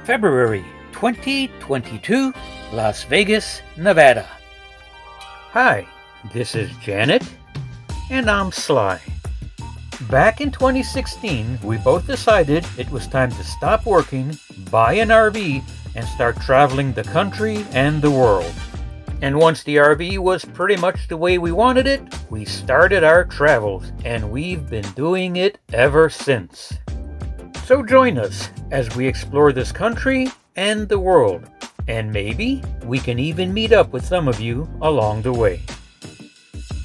February 2022, Las Vegas, Nevada. Hi, this is Janet, and I'm Sly. Back in 2016, we both decided it was time to stop working, buy an RV, and start traveling the country and the world. And once the RV was pretty much the way we wanted it, we started our travels, and we've been doing it ever since. So join us as we explore this country and the world, and maybe we can even meet up with some of you along the way.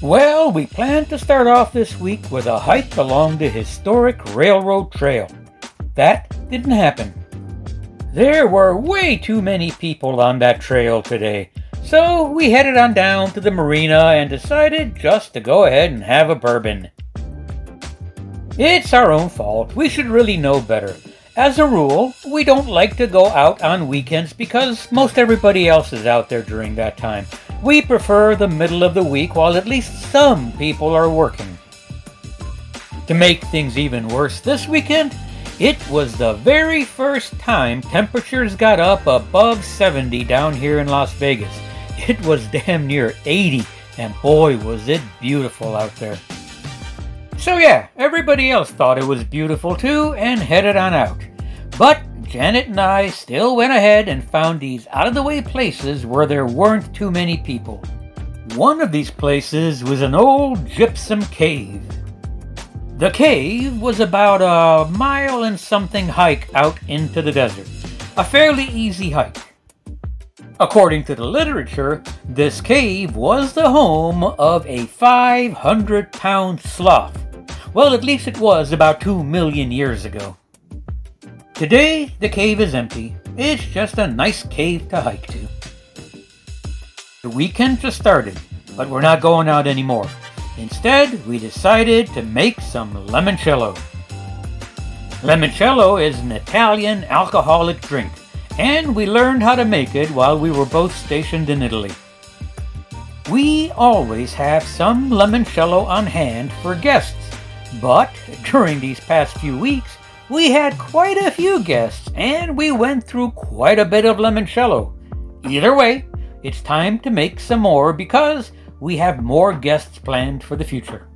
Well, we plan to start off this week with a hike along the historic railroad trail. That didn't happen. There were way too many people on that trail today, so we headed on down to the Marina and decided just to go ahead and have a bourbon. It's our own fault. We should really know better. As a rule, we don't like to go out on weekends because most everybody else is out there during that time. We prefer the middle of the week while at least some people are working. To make things even worse this weekend, it was the very first time temperatures got up above 70 down here in Las Vegas. It was damn near 80, and boy was it beautiful out there. So yeah, everybody else thought it was beautiful too and headed on out. But Janet and I still went ahead and found these out-of-the-way places where there weren't too many people. One of these places was an old Gypsum Cave. The cave was about a mile and something hike out into the desert. A fairly easy hike. According to the literature, this cave was the home of a 500-pound sloth. Well, at least it was about 2 million years ago. Today, the cave is empty. It's just a nice cave to hike to. The weekend just started, but we're not going out anymore. Instead, we decided to make some limoncello. Limoncello is an Italian alcoholic drink, and we learned how to make it while we were both stationed in Italy. We always have some limoncello on hand for guests, but during these past few weeks, we had quite a few guests, and we went through quite a bit of limoncello. Either way, it's time to make some more because we have more guests planned for the future.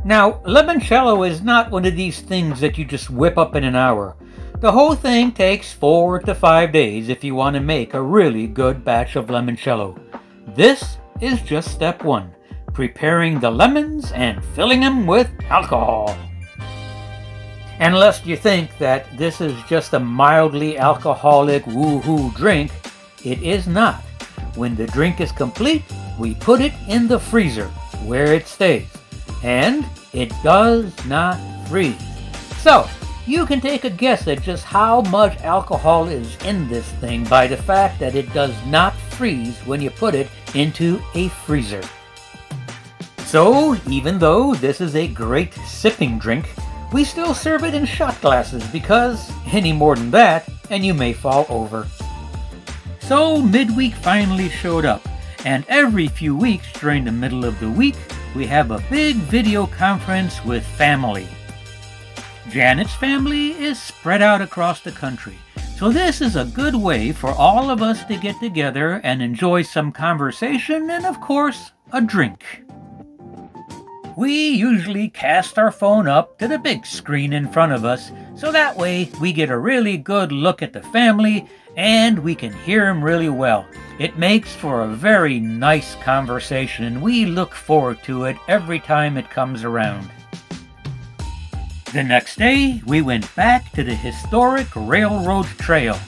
Now, limoncello is not one of these things that you just whip up in an hour. The whole thing takes 4 to 5 days if you want to make a really good batch of limoncello. This is just step 1. Preparing the lemons and filling them with alcohol. And lest you think that this is just a mildly alcoholic woohoo drink, it is not. When the drink is complete, we put it in the freezer where it stays. And it does not freeze. So, you can take a guess at just how much alcohol is in this thing by the fact that it does not freeze when you put it into a freezer. So, even though this is a great sipping drink, we still serve it in shot glasses because any more than that, and you may fall over. So, midweek finally showed up, and every few weeks during the middle of the week, we have a big video conference with family. Janet's family is spread out across the country, so this is a good way for all of us to get together and enjoy some conversation and, of course, a drink. We usually cast our phone up to the big screen in front of us, so that way we get a really good look at the family and we can hear them really well. It makes for a very nice conversation, and we look forward to it every time it comes around. The next day, we went back to the historic railroad trail.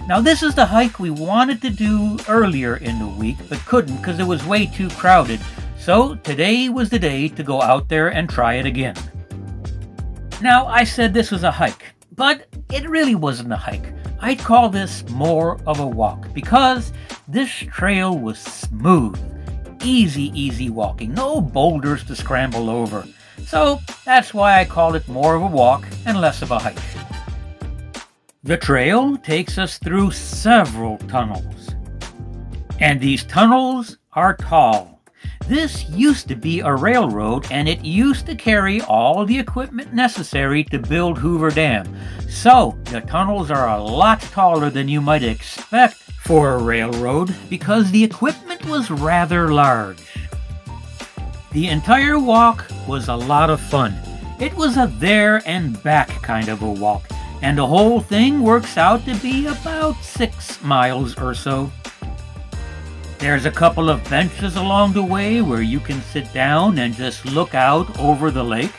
Now, this is the hike we wanted to do earlier in the week, but couldn't because it was way too crowded. So today was the day to go out there and try it again. Now, I said this was a hike, but it really wasn't a hike. I'd call this more of a walk because this trail was smooth. Easy walking, no boulders to scramble over. So that's why I call it more of a walk and less of a hike. The trail takes us through several tunnels. And these tunnels are tall. This used to be a railroad, and it used to carry all the equipment necessary to build Hoover Dam. So, the tunnels are a lot taller than you might expect for a railroad because the equipment was rather large. The entire walk was a lot of fun. It was a there and back kind of a walk, and the whole thing works out to be about 6 miles or so. There's a couple of benches along the way where you can sit down and just look out over the lake.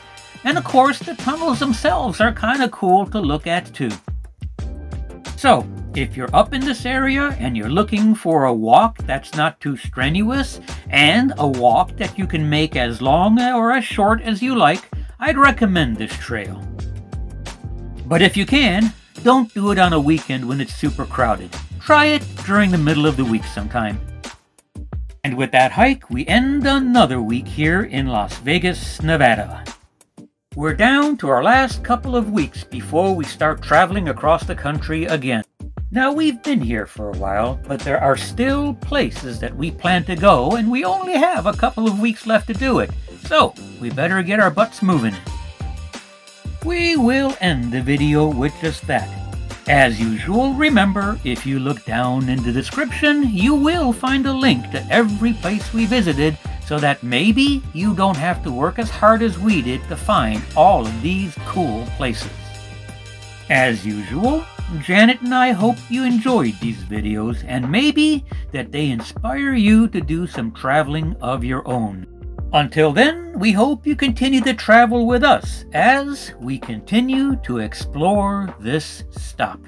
And of course, the tunnels themselves are kind of cool to look at too. So, if you're up in this area and you're looking for a walk that's not too strenuous and a walk that you can make as long or as short as you like, I'd recommend this trail. But if you can, don't do it on a weekend when it's super crowded. Try it during the middle of the week sometime. And with that hike, we end another week here in Las Vegas, Nevada. We're down to our last couple of weeks before we start traveling across the country again. Now, we've been here for a while, but there are still places that we plan to go, and we only have a couple of weeks left to do it. So, we better get our butts moving. We will end the video with just that. As usual, remember, if you look down in the description, you will find a link to every place we visited, so that maybe you don't have to work as hard as we did to find all of these cool places. As usual, Janet and I hope you enjoyed these videos, and maybe that they inspire you to do some traveling of your own. Until then, we hope you continue to travel with us as we continue to explore this stop.